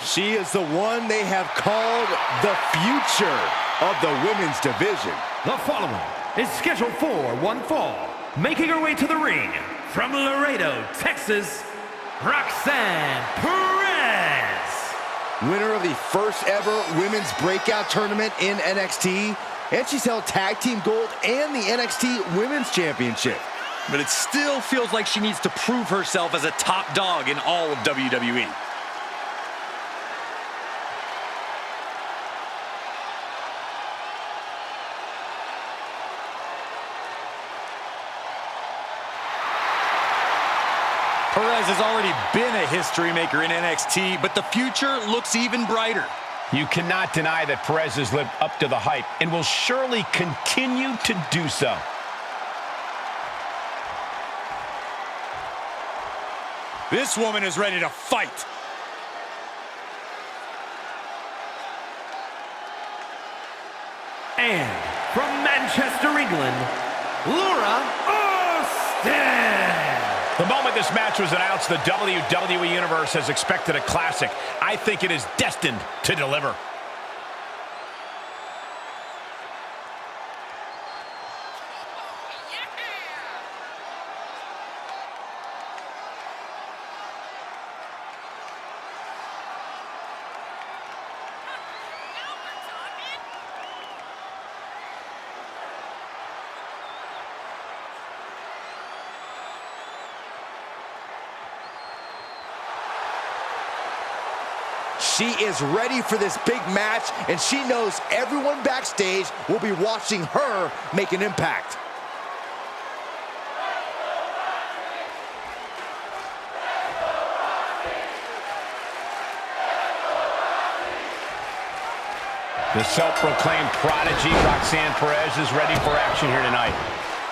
She is the one they have called the future of the women's division. The following is scheduled for one fall. Making her way to the ring from Laredo, Texas, Roxanne Perez. Winner of the first ever women's breakout tournament in NXT. And she's held tag team gold and the NXT Women's Championship. But it still feels like she needs to prove herself as a top dog in all of WWE. Perez has already been a history maker in NXT, but the future looks even brighter. You cannot deny that Perez has lived up to the hype and will surely continue to do so. This woman is ready to fight. And from Manchester, England, Laura Austin. The moment this match was announced, the WWE Universe has expected a classic. I think it is destined to deliver. She is ready for this big match, and she knows everyone backstage will be watching her make an impact. The self-proclaimed prodigy, Roxanne Perez, is ready for action here tonight.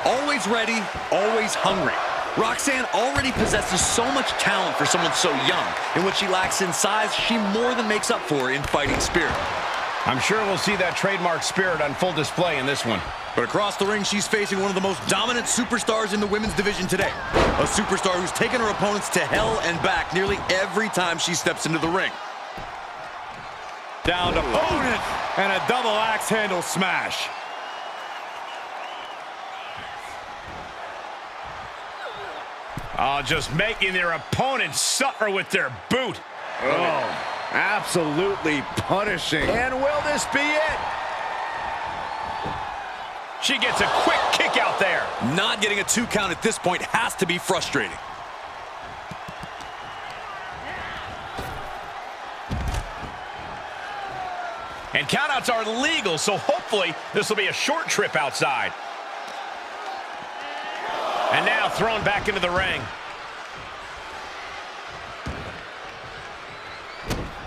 Always ready, always hungry. Roxanne already possesses so much talent for someone so young, and what she lacks in size, she more than makes up for in fighting spirit. I'm sure we'll see that trademark spirit on full display in this one. But across the ring, she's facing one of the most dominant superstars in the women's division today. A superstar who's taken her opponents to hell and back nearly every time she steps into the ring. Down to opponent and a double axe handle smash. Oh, just making their opponents suffer with their boot. Oh, absolutely punishing. And will this be it? She gets a quick kick out there. Not getting a 2 count at this point has to be frustrating. And countouts are legal, so hopefully this will be a short trip outside. And now thrown back into the ring.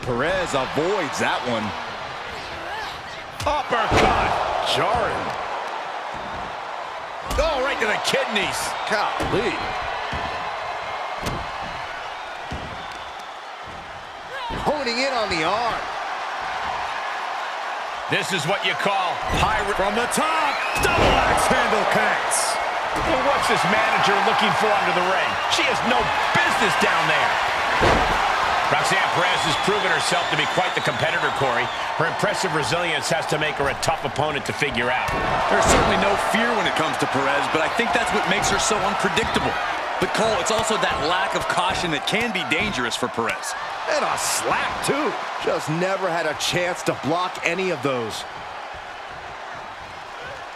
Perez avoids that one. Uppercut. Jarring. Oh, right to the kidneys. Golly. Honing in on the arm. This is what you call high... From the top, double axe handle connects. Well, what's this manager looking for under the ring? She has no business down there. Roxanne Perez has proven herself to be quite the competitor, Corey. Her impressive resilience has to make her a tough opponent to figure out. There's certainly no fear when it comes to Perez, but I think that's what makes her so unpredictable. But Cole, it's also that lack of caution that can be dangerous for Perez. And a slap, too. Just never had a chance to block any of those.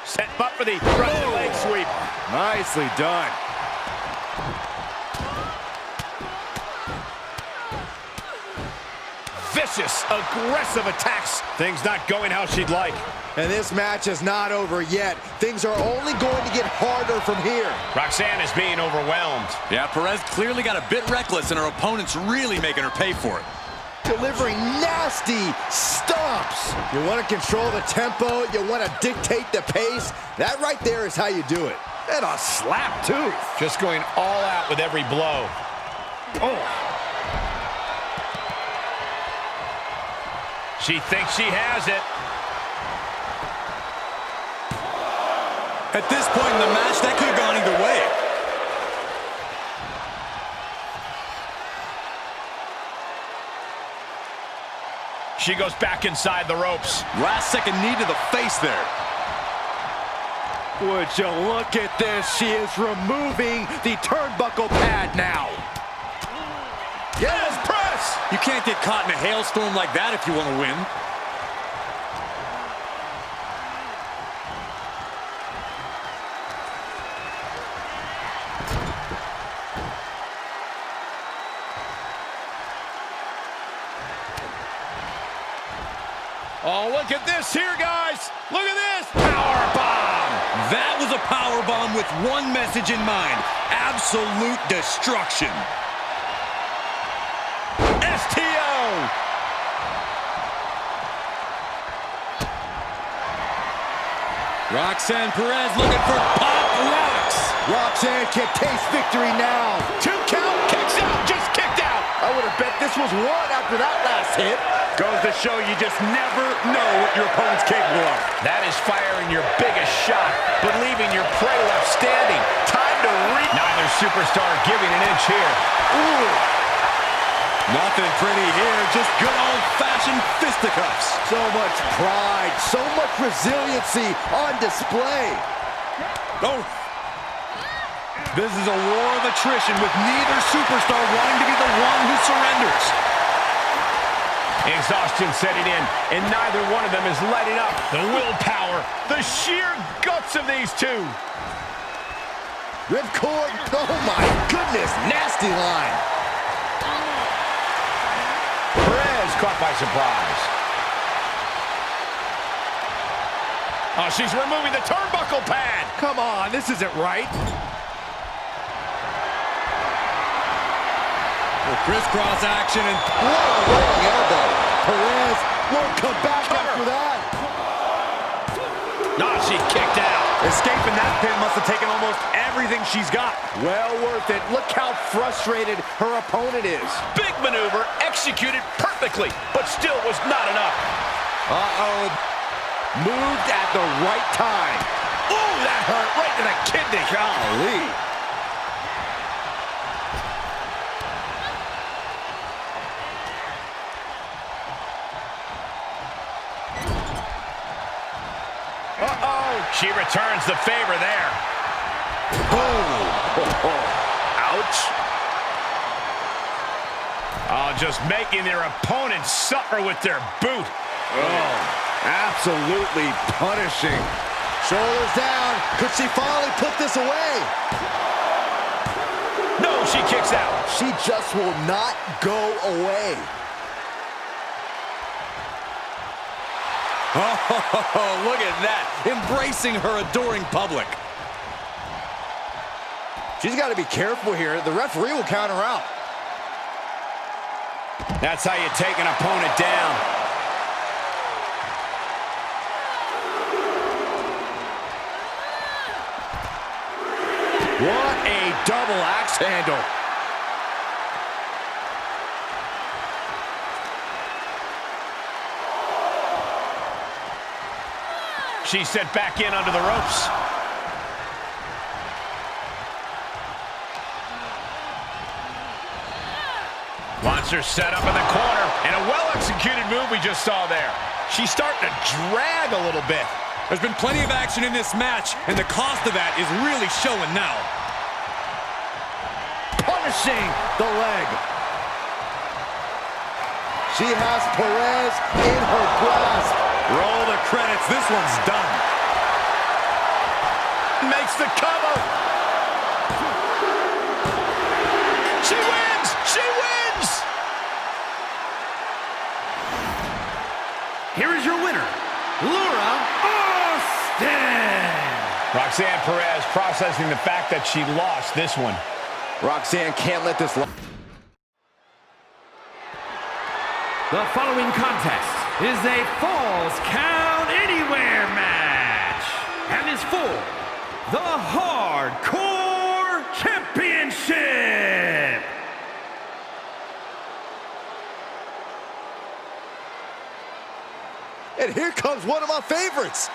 Set up for the running leg sweep. Nicely done. Vicious, aggressive attacks. Things not going how she'd like. And this match is not over yet. Things are only going to get harder from here. Roxanne is being overwhelmed. Yeah, Perez clearly got a bit reckless, and her opponent's really making her pay for it. Delivering nasty stomps. You want to control the tempo. You want to dictate the pace. That right there is how you do it. And a slap, too. Just going all out with every blow. Oh. She thinks she has it. At this point in the match, that could have gone either way. She goes back inside the ropes. Last second knee to the face there. Would you look at this? She is removing the turnbuckle pad now. Yes, press! You can't get caught in a hailstorm like that if you want to win. Oh, look at this here, guys. Look at this. Power bomb. That was a power bomb with one message in mind. Absolute destruction. STO. Roxanne Perez looking for pop rocks. Roxanne can taste victory now. 2 count. Kicks out. Just kicked out. I would have bet this was one after that last hit. Goes to show you just never know what your opponent's capable of. That is firing your biggest shot, but leaving your prey left standing. Time to reach. Neither superstar giving an inch here. Ooh. Nothing pretty here, just good old-fashioned fisticuffs. So much pride, so much resiliency on display. Oh. This is a war of attrition with neither superstar wanting to be the one who surrenders. Exhaustion setting in, and neither one of them is letting up. The willpower, the sheer guts of these two. Ripcord, oh my goodness, nasty line. Perez caught by surprise. Oh, she's removing the turnbuckle pad. Come on, this isn't right. Crisscross action and what a rolling elbow. Perez won't come back after that. No, she kicked out. escaping that pin must have taken almost everything she's got. Well worth it. Look how frustrated her opponent is. Big maneuver, executed perfectly, but still was not enough. Uh-oh. Moved at the right time. Ooh, that hurt right to the kidney. Golly. Uh-oh. She returns the favor there. Boom. Ouch. Oh, just making their opponents suffer with their boot. Oh, absolutely punishing. Shoulders down. Could she finally put this away? No, she kicks out. She just will not go away. Oh, look at that. Embracing her adoring public. She's got to be careful here. The referee will count her out. That's how you take an opponent down. What a double axe handle. She's sent back in under the ropes. Wants her set up in the corner. And a well-executed move we just saw there. She's starting to drag a little bit. There's been plenty of action in this match, and the cost of that is really showing now. Punishing the leg. She has Perez in her grasp. Roll the credits. This one's done. Makes the cover. She wins! She wins! Here is your winner, Laura Austin. Roxanne Perez processing the fact that she lost this one. Roxanne can't let this. The following contest is a Falls Count Anywhere match and is for the Hardcore Championship. And here comes one of my favorites.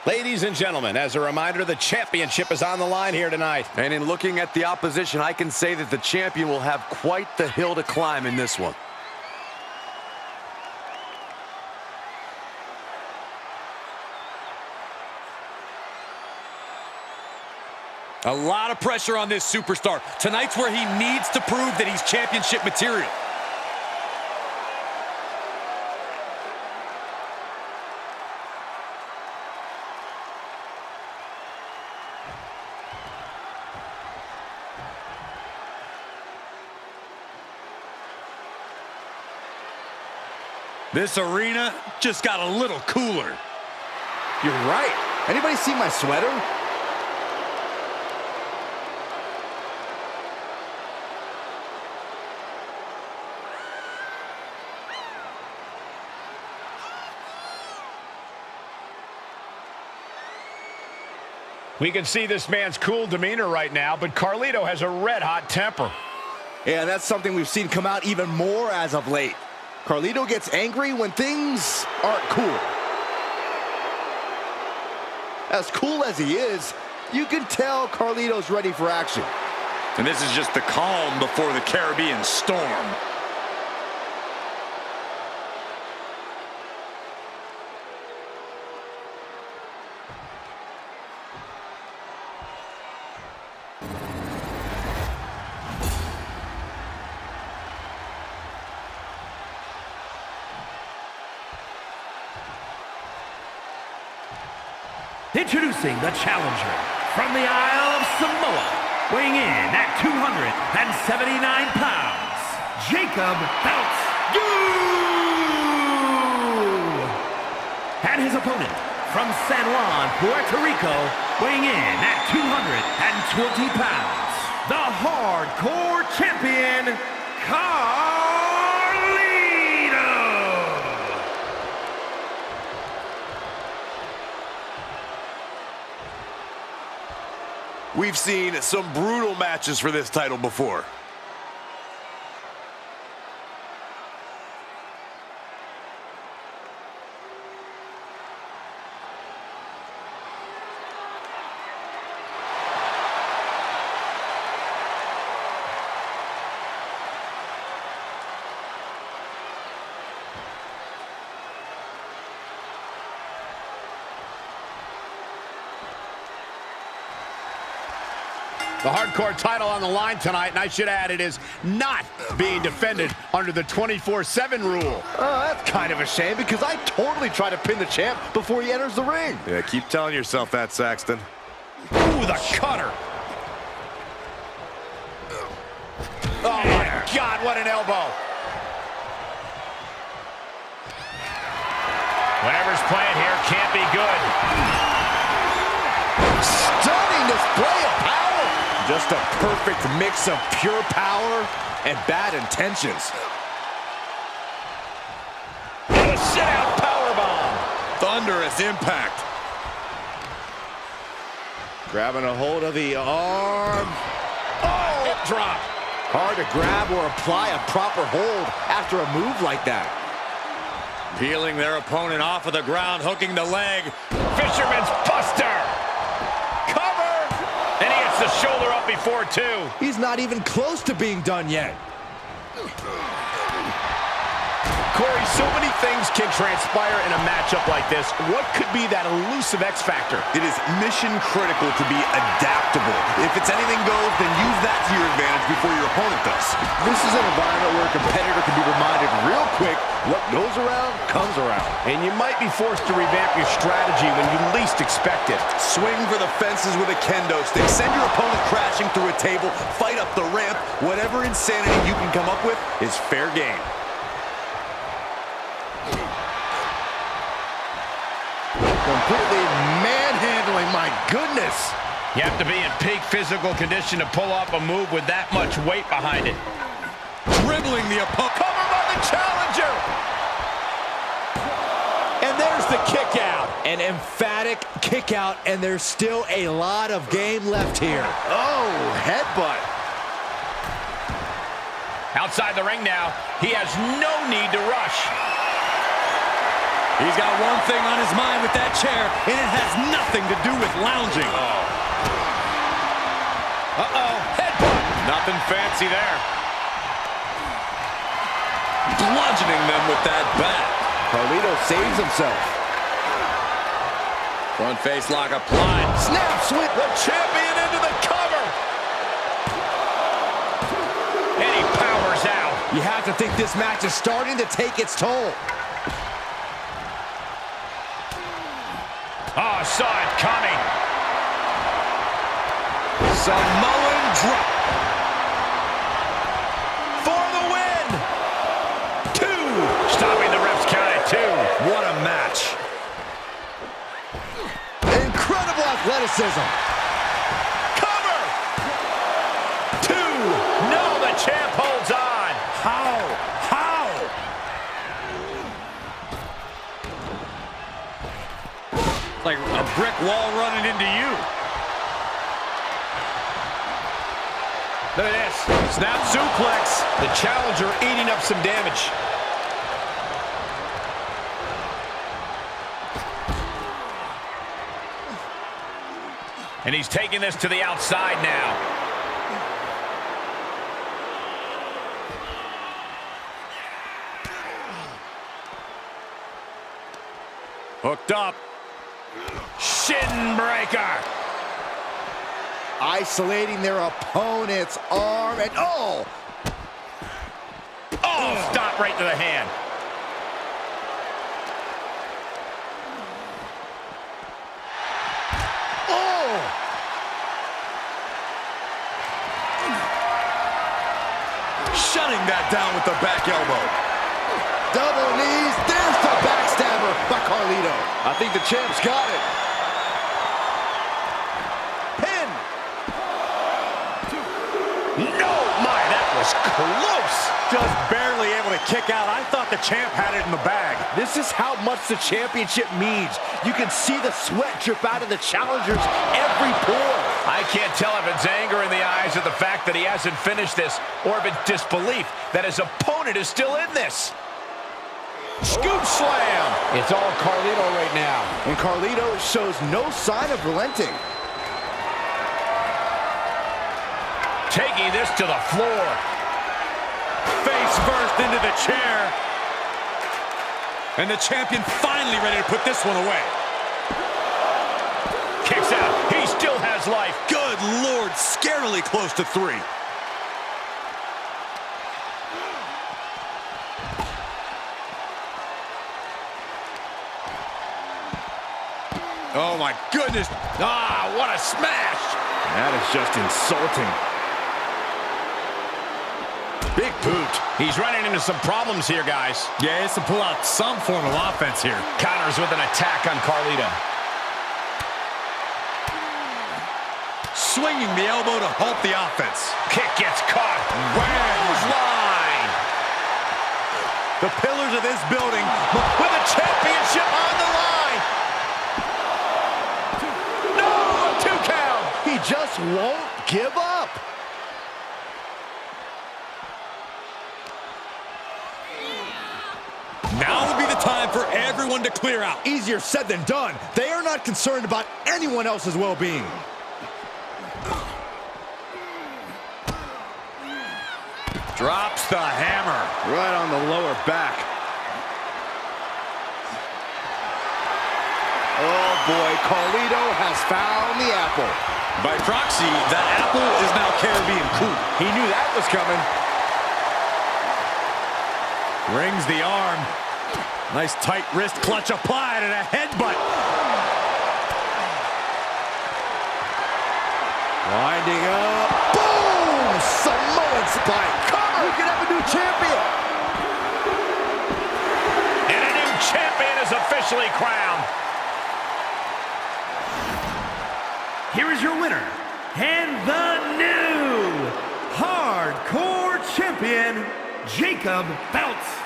Ladies and gentlemen, as a reminder, the championship is on the line here tonight. And in looking at the opposition, I can say that the champion will have quite the hill to climb in this one. A lot of pressure on this superstar. Tonight's where he needs to prove that he's championship material. This arena just got a little cooler. You're right. Anybody see my sweater? We can see this man's cool demeanor right now, but Carlito has a red-hot temper. Yeah, that's something we've seen come out even more as of late. Carlito gets angry when things aren't cool. As cool as he is, you can tell Carlito's ready for action. And this is just the calm before the Caribbean storm. Introducing the challenger from the Isle of Samoa, weighing in at 279 pounds, Jacob Bounce and his opponent from San Juan, Puerto Rico, weighing in at 220 pounds, the Hardcore Champion, Carlito. We've seen some brutal matches for this title before. The hardcore title on the line tonight, and I should add, it is not being defended under the 24/7 rule. Oh, that's kind of a shame because I totally try to pin the champ before he enters the ring. Yeah, keep telling yourself that, Saxton. Ooh, the cutter. Oh, my God, what an elbow. Whatever's playing here can't be good. Stunning display of power. Just a perfect mix of pure power and bad intentions. And a sit-out powerbomb. Thunderous impact. Grabbing a hold of the arm. Oh, hip drop. Hard to grab or apply a proper hold after a move like that. Peeling their opponent off of the ground, hooking the leg. Fisherman's Buster. And he hits the shoulder up before, too. He's not even close to being done yet. Corey, so many things can transpire in a matchup like this. What could be that elusive X factor? It is mission critical to be adaptable. If it's anything goes, then use that to your advantage before your opponent does. This is an environment where a competitor can be reminded real quick what goes around comes around. And you might be forced to revamp your strategy when you least expect it. Swing for the fences with a kendo stick. Send your opponent crashing through a table. Fight up the ramp. Whatever insanity you can come up with is fair game. Completely manhandling, my goodness. You have to be in peak physical condition to pull off a move with that much weight behind it. Dribbling the opponent. Cover by the challenger. And there's the kick out. An emphatic kick out, and there's still a lot of game left here. Oh, headbutt. Outside the ring now. He has no need to rush. He's got one thing on his mind with that chair, and it has nothing to do with lounging. Uh-oh. Headbutt. Nothing fancy there. Bludgeoning them with that bat. Carlito saves himself. Front face lock applied. Snap swing. The champion into the cover. And he powers out. You have to think this match is starting to take its toll. Oh, saw it coming. Samoan drop. For the win. 2. Stopping the ref's count at 2. What a match. Incredible athleticism. Cover. 2. No, the champ holds on. How? Like a brick wall running into you. Look at this. Snap suplex. The challenger eating up some damage. And he's taking this to the outside now. Hooked up. Shin breaker. Isolating their opponent's arm and Oh, stop right to the hand. Shutting that down with the back elbow. double knees. There's the backstabber by Carlito. I think the champ's got it. Pin. No, my, that was close. Just barely able to kick out. I thought the champ had it in the bag. This is how much the championship means. You can see the sweat drip out of the challenger's every pore. I can't tell if it's anger in the eyes of the fact that he hasn't finished this, or if it's disbelief that his opponent is still in this. Scoop slam. It's all Carlito right now. And Carlito shows no sign of relenting. Taking this to the floor. Face first into the chair. And the champion finally ready to put this one away. Kicks out. He still has life. Good Lord, scarily close to 3. Oh my goodness. Ah, what a smash. That is just insulting. Big boot. He's running into some problems here, guys. Yeah, he has to pull out some form of offense here. Counters with an attack on Carlito. Swinging the elbow to halt the offense. Kick gets caught. Line. The pillars of this building With a championship on the line. No, a 2 count. He just won't give up. Now would be the time for everyone to clear out. Easier said than done. They are not concerned about anyone else's well-being. Drops the hammer. Right on the lower back. Oh boy, Carlito has found the apple. By proxy, that apple is now Caribbean cool. He knew that was coming. Rings the arm. Nice tight wrist clutch applied and a headbutt. Winding up. Boom! Samoan spike. Cover! We could have a new champion. And a new champion is officially crowned. Here is your winner, and the new Hardcore Champion, Jacob Fouts.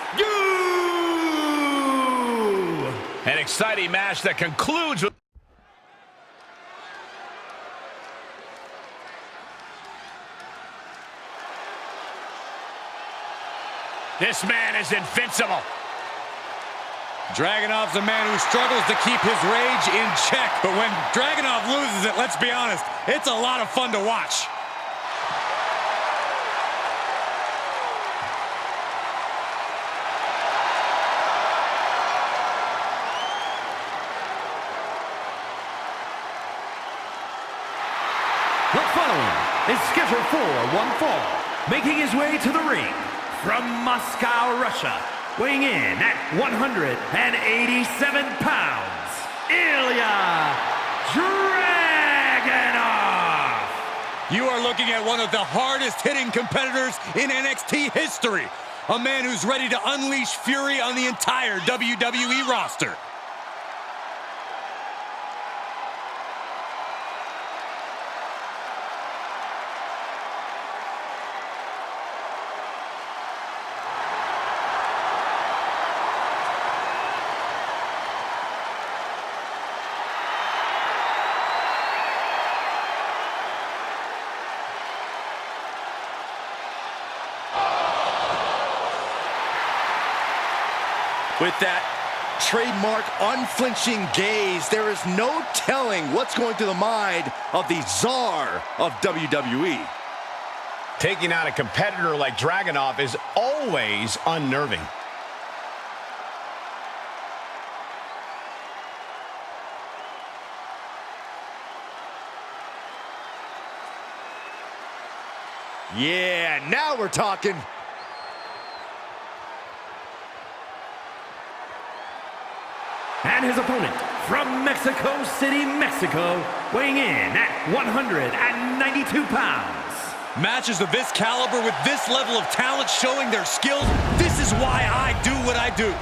An exciting match that concludes with... This man is invincible. Dragunov's a man who struggles to keep his rage in check. But when Dragunov loses it, let's be honest, it's a lot of fun to watch. The following is scheduled for one fall, making his way to the ring from Moscow, Russia, weighing in at 187 pounds, Ilya Dragunov. You are looking at one of the hardest hitting competitors in NXT history. A man who's ready to unleash fury on the entire WWE roster. With that trademark unflinching gaze, there is no telling what's going through the mind of the czar of WWE. Taking out a competitor like Dragunov is always unnerving. Yeah, now we're talking. And his opponent from Mexico City, Mexico, weighing in at 192 pounds. Matches of this caliber with this level of talent showing their skills, this is why I do what I do.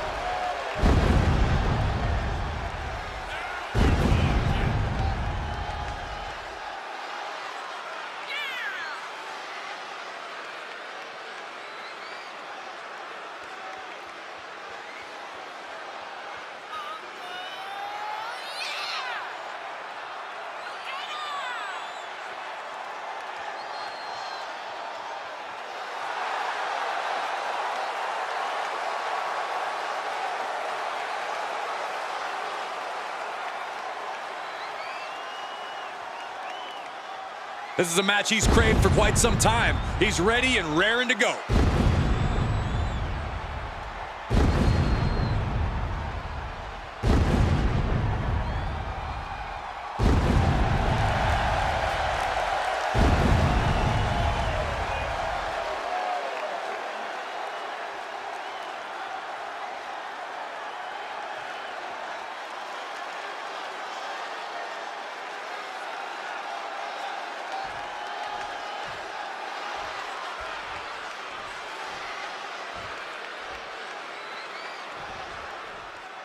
This is a match he's craved for quite some time. He's ready and raring to go.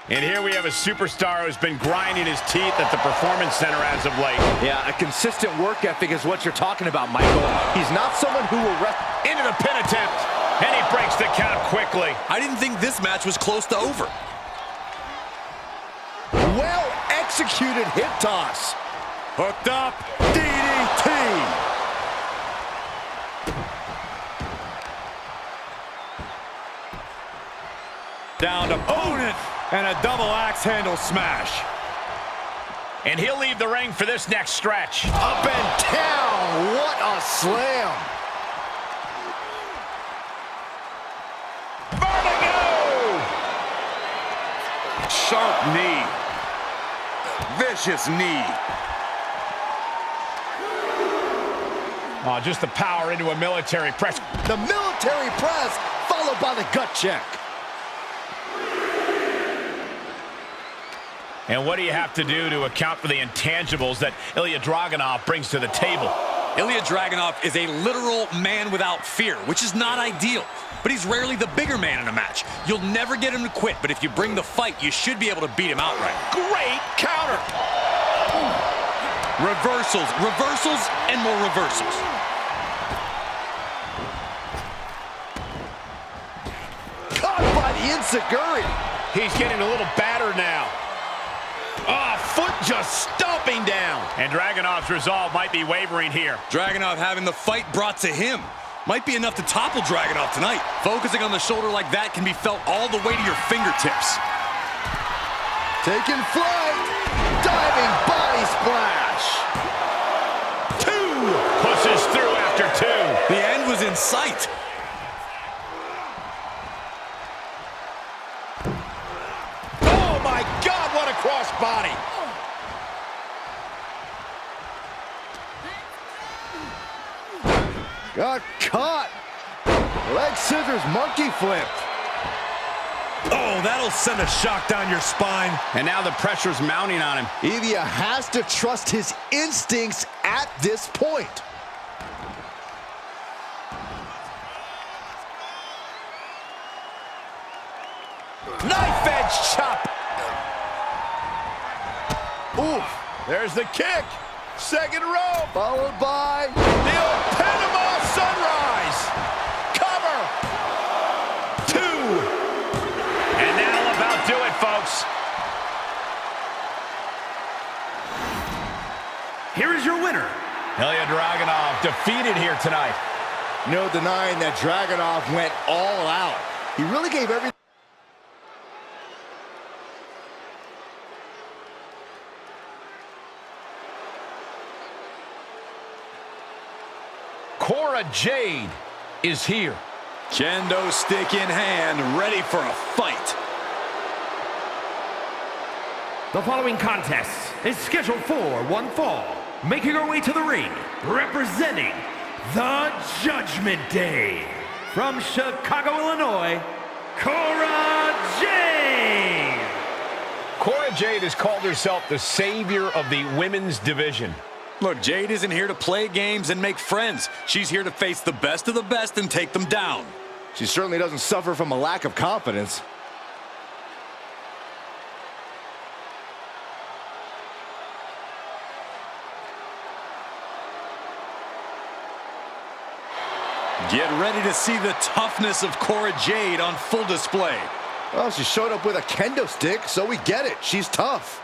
And here we have a superstar who's been grinding his teeth at the Performance Center as of late. Yeah, a consistent work ethic is what you're talking about, Michael. He's not someone who will rest. Into the pin attempt, and he breaks the count quickly. I didn't think this match was close to over. Well executed hip toss. Hooked up. DDT. Down to opponent. And a double axe handle smash. And he'll leave the ring for this next stretch. Up and down. What a slam. Vertigo! Sharp knee. Vicious knee. Oh, just the power into a military press. The military press followed by the gut check. And what do you have to do to account for the intangibles that Ilya Dragunov brings to the table? Ilya Dragunov is a literal man without fear, which is not ideal. But he's rarely the bigger man in a match. You'll never get him to quit, but if you bring the fight, you should be able to beat him outright. Great counter! Reversals, reversals, and more reversals. Caught by the enziguri. He's getting a little battered now. Oh, foot just stomping down. And Dragunov's resolve might be wavering here. Dragunov having the fight brought to him. Might be enough to topple Dragunov tonight. Focusing on the shoulder like that can be felt all the way to your fingertips. Taking flight. Diving body splash. 2. Pushes through after 2. The end was in sight. Oh my God, what a crossbody. Got caught. Leg scissors monkey flipped. Oh, that'll send a shock down your spine. And now the pressure's mounting on him. Evia has to trust his instincts at this point. Knife edge chop. Oof, there's the kick. Second row. Followed by The old Panama Sunrise. Cover. 2. And that'll about do it, folks. Here is your winner, Ilya Dragunov defeated here tonight. no denying that Dragunov went all out. He really gave everything. Cora Jade is here. Kendo stick in hand, ready for a fight. The following contest is scheduled for one fall. Making her way to the ring, representing the Judgment Day. From Chicago, Illinois, Cora Jade. Cora Jade has called herself the savior of the women's division. Look, Jade isn't here to play games and make friends. She's here to face the best of the best and take them down. She certainly doesn't suffer from a lack of confidence. Get ready to see the toughness of Cora Jade on full display. Well, she showed up with a kendo stick, so we get it. She's tough.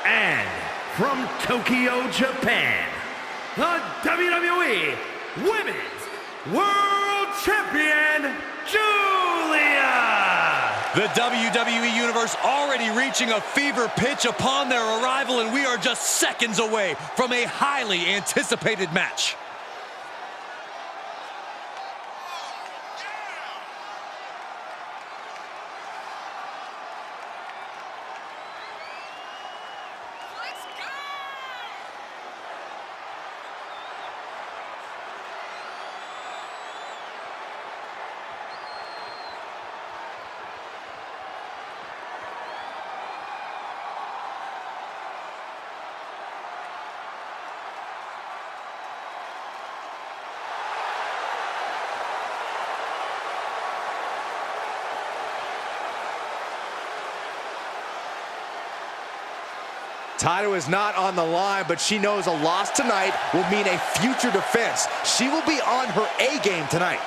And from Tokyo, Japan, the WWE Women's World Champion, Julia! The WWE Universe already reaching a fever pitch upon their arrival, and we are just seconds away from a highly anticipated match. Title is not on the line, but she knows a loss tonight will mean a future defense. She will be on her A game tonight.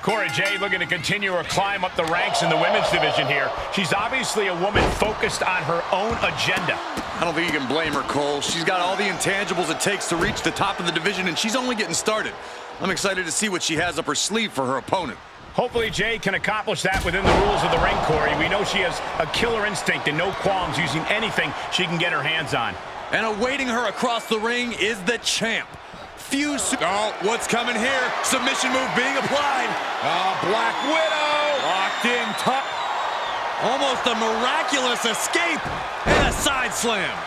Cora Jade looking to continue her climb up the ranks in the women's division here. She's obviously a woman focused on her own agenda. I don't think you can blame her, Cole. She's got all the intangibles it takes to reach the top of the division, and she's only getting started. I'm excited to see what she has up her sleeve for her opponent. Hopefully Jade can accomplish that within the rules of the ring, Corey. We know she has a killer instinct and no qualms using anything she can get her hands on. And awaiting her across the ring is the champ. Oh, what's coming here? Submission move being applied. Black Widow! Locked in top. Almost a miraculous escape and a side slam.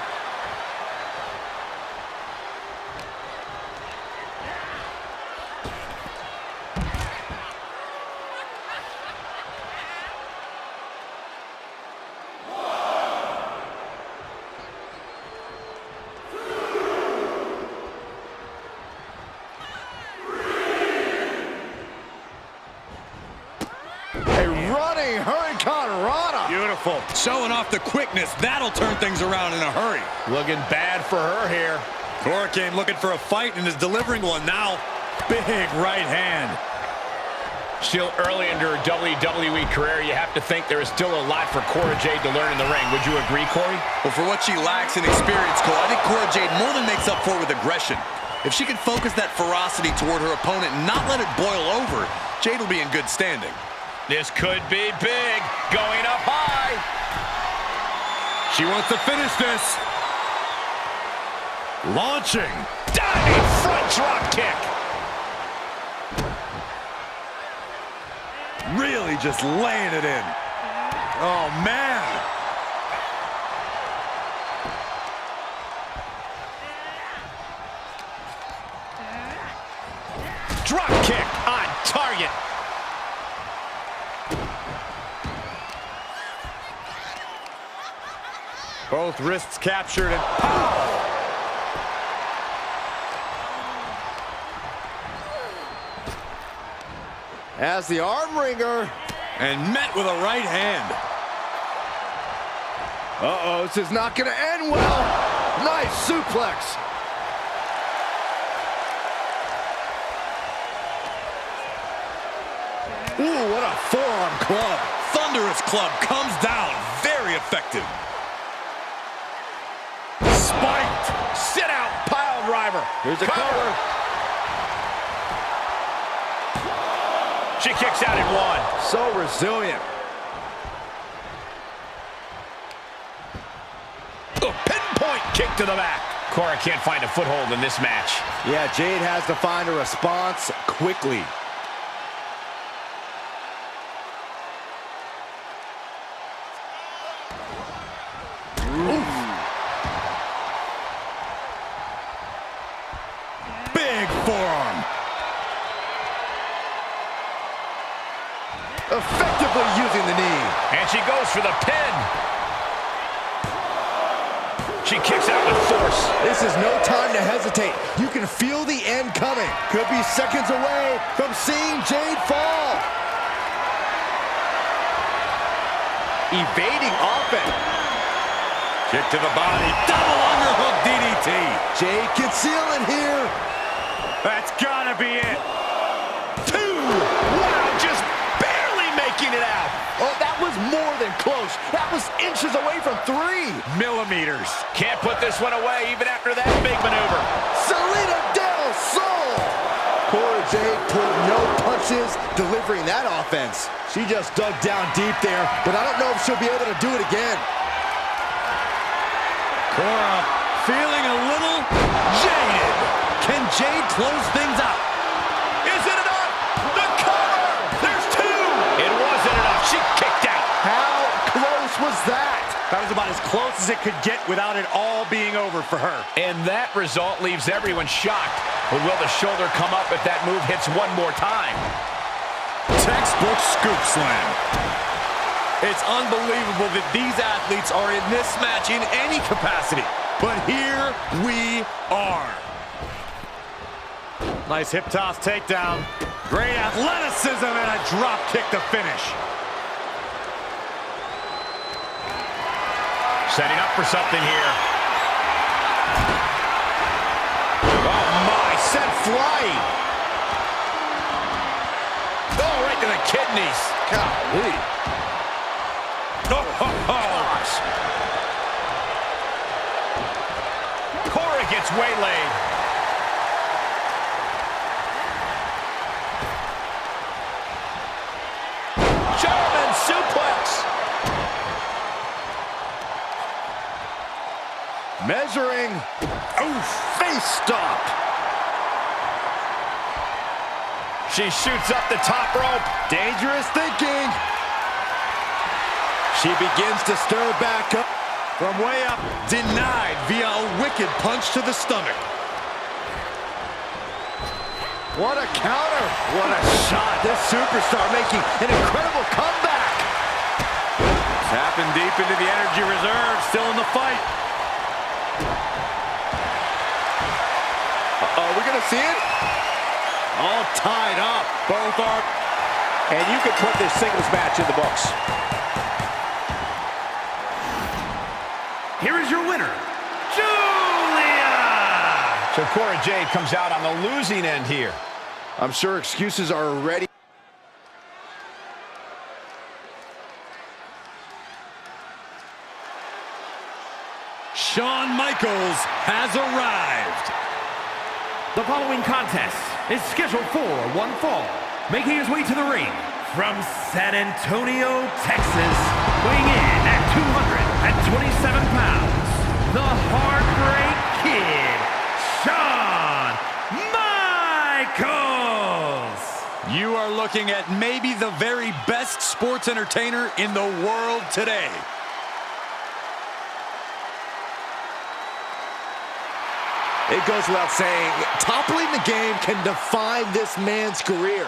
Flying Hurricane Rana. Beautiful. Showing off the quickness. That'll turn things around in a hurry. Looking bad for her here. Cora came looking for a fight and is delivering one now. Big right hand. Still early into her WWE career, you have to think there is still a lot for Cora Jade to learn in the ring. Would you agree, Corey? Well, for what she lacks in experience, Cole, I think Cora Jade more than makes up for with aggression. If she can focus that ferocity toward her opponent and not let it boil over, Jade will be in good standing. This could be big. Going up high. She wants to finish this. Launching. Diving front drop kick. Really just laying it in. Oh, man. Drop kick on target. Both wrists captured and pow! As the arm wringer. And met with a right hand. Uh-oh, this is not going to end well. Nice suplex. Ooh, what a forearm club. Thunderous club comes down. Very effective. Spiked. Sit out. Pile driver. Here's a cover. She kicks out at one. So resilient. A pinpoint kick to the back. Cora can't find a foothold in this match. Yeah, Jade has to find a response quickly. Big forearm. Effectively using the knee. And she goes for the pin. She kicks out with force. This is no time to hesitate. You can feel the end coming. Could be seconds away from seeing Jade fall. Evading offense. Kick to the body. Double underhook DDT. Jade concealing here. That's gotta be it. Two. Wow, just barely making it out. Oh, that was more than close. That was inches away from 3 millimeters. Can't put this one away even after that big maneuver. Selena Del Sol. Cora Jade pulled no punches delivering that offense. She just dug down deep there, but I don't know if she'll be able to do it again. Cora feeling a little jaded. Can Jade close things out? Is it enough? The cover! There's 2! It wasn't enough. She kicked out. How close was that? That was about as close as it could get without it all being over for her. And that result leaves everyone shocked. But will the shoulder come up if that move hits one more time? Textbook scoop slam. It's unbelievable that these athletes are in this match in any capacity. But here we are. Nice hip toss takedown. Great athleticism and a drop kick to finish. Setting up for something here. Oh my, sent flying. Oh, right to the kidneys. Golly. Oh, gosh. Cora gets waylaid. German suplex. Measuring. Oh, face stop. She shoots up the top rope. Dangerous thinking. She begins to stir back up. From way up. Denied via a wicked punch to the stomach. What a counter. What a shot. This superstar making an incredible comeback. Tapping deep into the energy reserve. Still in the fight. Uh-oh, we're going to see it? All tied up. Both are... And you can put this singles match in the books. Here is your winner, Julia! So Cora Jade comes out on the losing end here. I'm sure excuses are already. Shawn Michaels has arrived. The following contest is scheduled for one fall. Making his way to the ring from San Antonio, Texas, weighing in at 227 pounds, the Heartbreak Kid, Shawn Michaels. You are looking at maybe the very best sports entertainer in the world today. It goes without saying, toppling the game can define this man's career.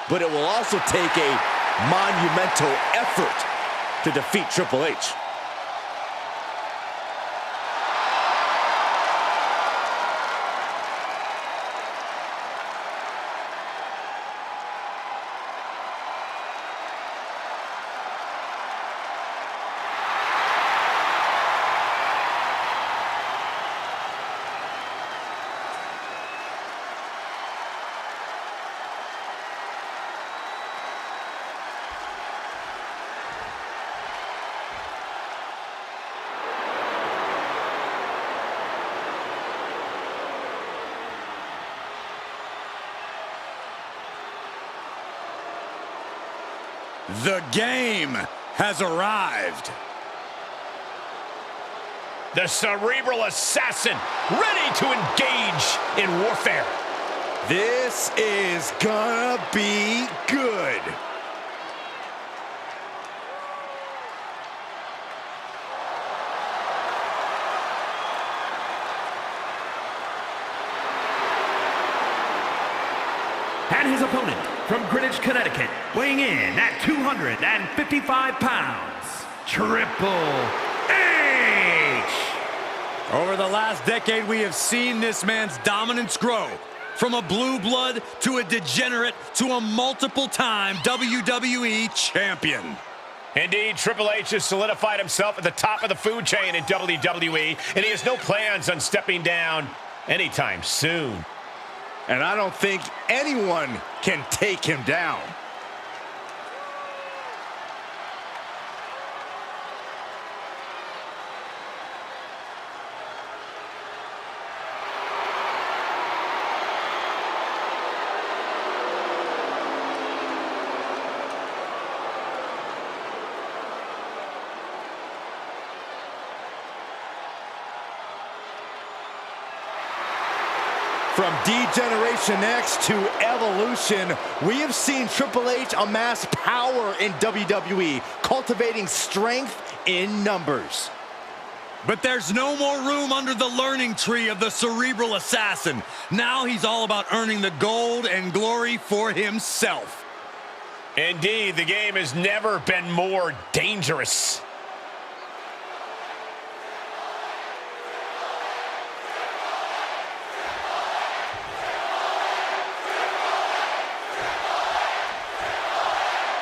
But it will also take a monumental effort to defeat Triple H. The game has arrived. The cerebral assassin, ready to engage in warfare. This is gonna be good. And his opponent from Greenwich, Connecticut, weighing in at 255 pounds, Triple H. Over the last decade, we have seen this man's dominance grow. From a blue blood to a degenerate to a multiple-time WWE champion. Indeed, Triple H has solidified himself at the top of the food chain in WWE, and he has no plans on stepping down anytime soon. And I don't think anyone can take him down. From D-Generation X to Evolution, we have seen Triple H amass power in WWE, cultivating strength in numbers. But there's no more room under the learning tree of the cerebral assassin. Now he's all about earning the gold and glory for himself. Indeed, the game has never been more dangerous.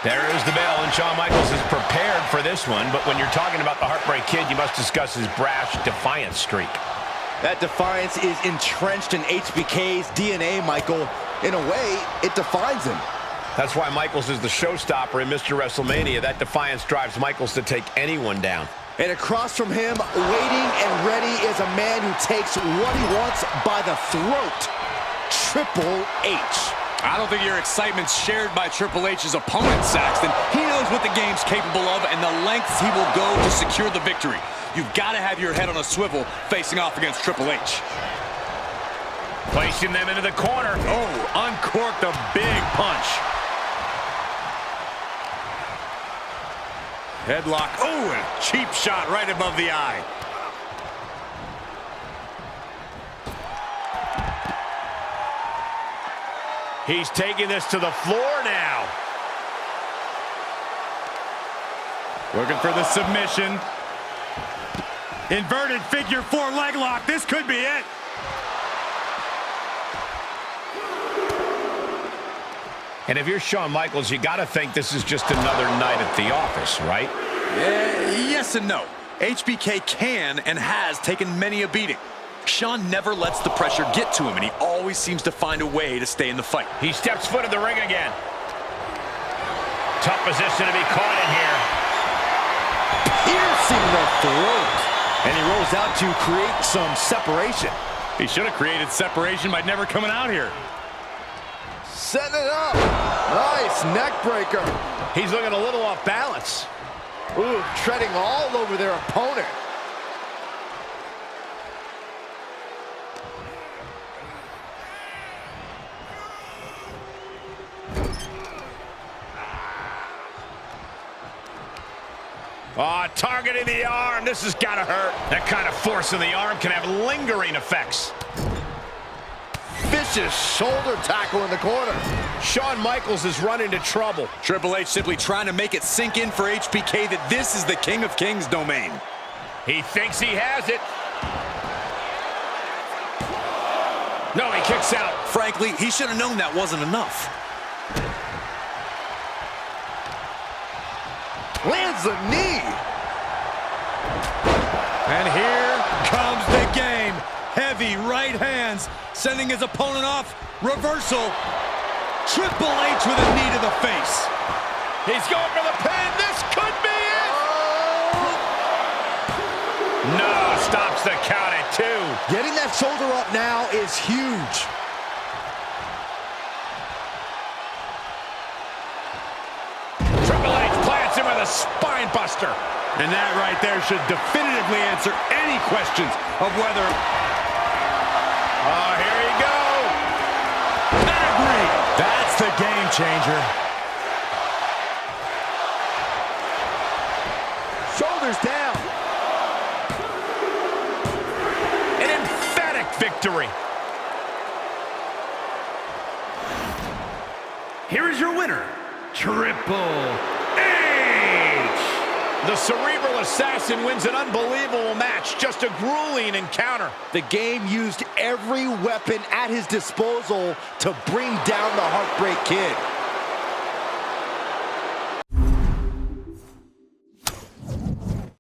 There is the bell, and Shawn Michaels is prepared for this one, but when you're talking about the Heartbreak Kid, you must discuss his brash defiance streak. That defiance is entrenched in HBK's DNA, Michael. In a way, it defines him. That's why Michaels is the showstopper in Mr. WrestleMania. That defiance drives Michaels to take anyone down. And across from him, waiting and ready, is a man who takes what he wants by the throat. Triple H. I don't think your excitement's shared by Triple H's opponent, Saxton. He knows what the game's capable of and the lengths he will go to secure the victory. You've got to have your head on a swivel facing off against Triple H. Placing them into the corner. Oh, uncorked a big punch. Headlock. Oh, and a cheap shot right above the eye. He's taking this to the floor now. Looking for the submission. Inverted figure four leg lock. This could be it. And if you're Shawn Michaels, you got to think this is just another night at the office, right? Yes and no. HBK can and has taken many a beating. Shawn never lets the pressure get to him, and he always seems to find a way to stay in the fight. He steps foot in the ring again. Tough position to be caught in here. Piercing the throat. And he rolls out to create some separation. He should have created separation by never coming out here. Setting it up. Nice neck breaker. He's looking a little off balance. Ooh, treading all over their opponent. Oh, targeting the arm. This has got to hurt. That kind of force in the arm can have lingering effects. Vicious shoulder tackle in the corner. Shawn Michaels is run into trouble. Triple H simply trying to make it sink in for HBK that this is the King of Kings domain. He thinks he has it. No, he kicks out. Frankly, he should have known that wasn't enough. Lands a knee. And here comes the game. Heavy right hands, sending his opponent off. Reversal. Triple H with a knee to the face. He's going for the pin. This could be it. No, stops the count at 2. Getting that shoulder up now is huge. Triple H plants him with a spine buster. And that right there should definitively answer any questions of whether... Oh, here you go. Pedigree. That's the game changer. Shoulders down. An emphatic victory. Here is your winner, Triple H. The cerebral assassin wins an unbelievable match. Just a grueling encounter. The game used every weapon at his disposal to bring down the Heartbreak Kid.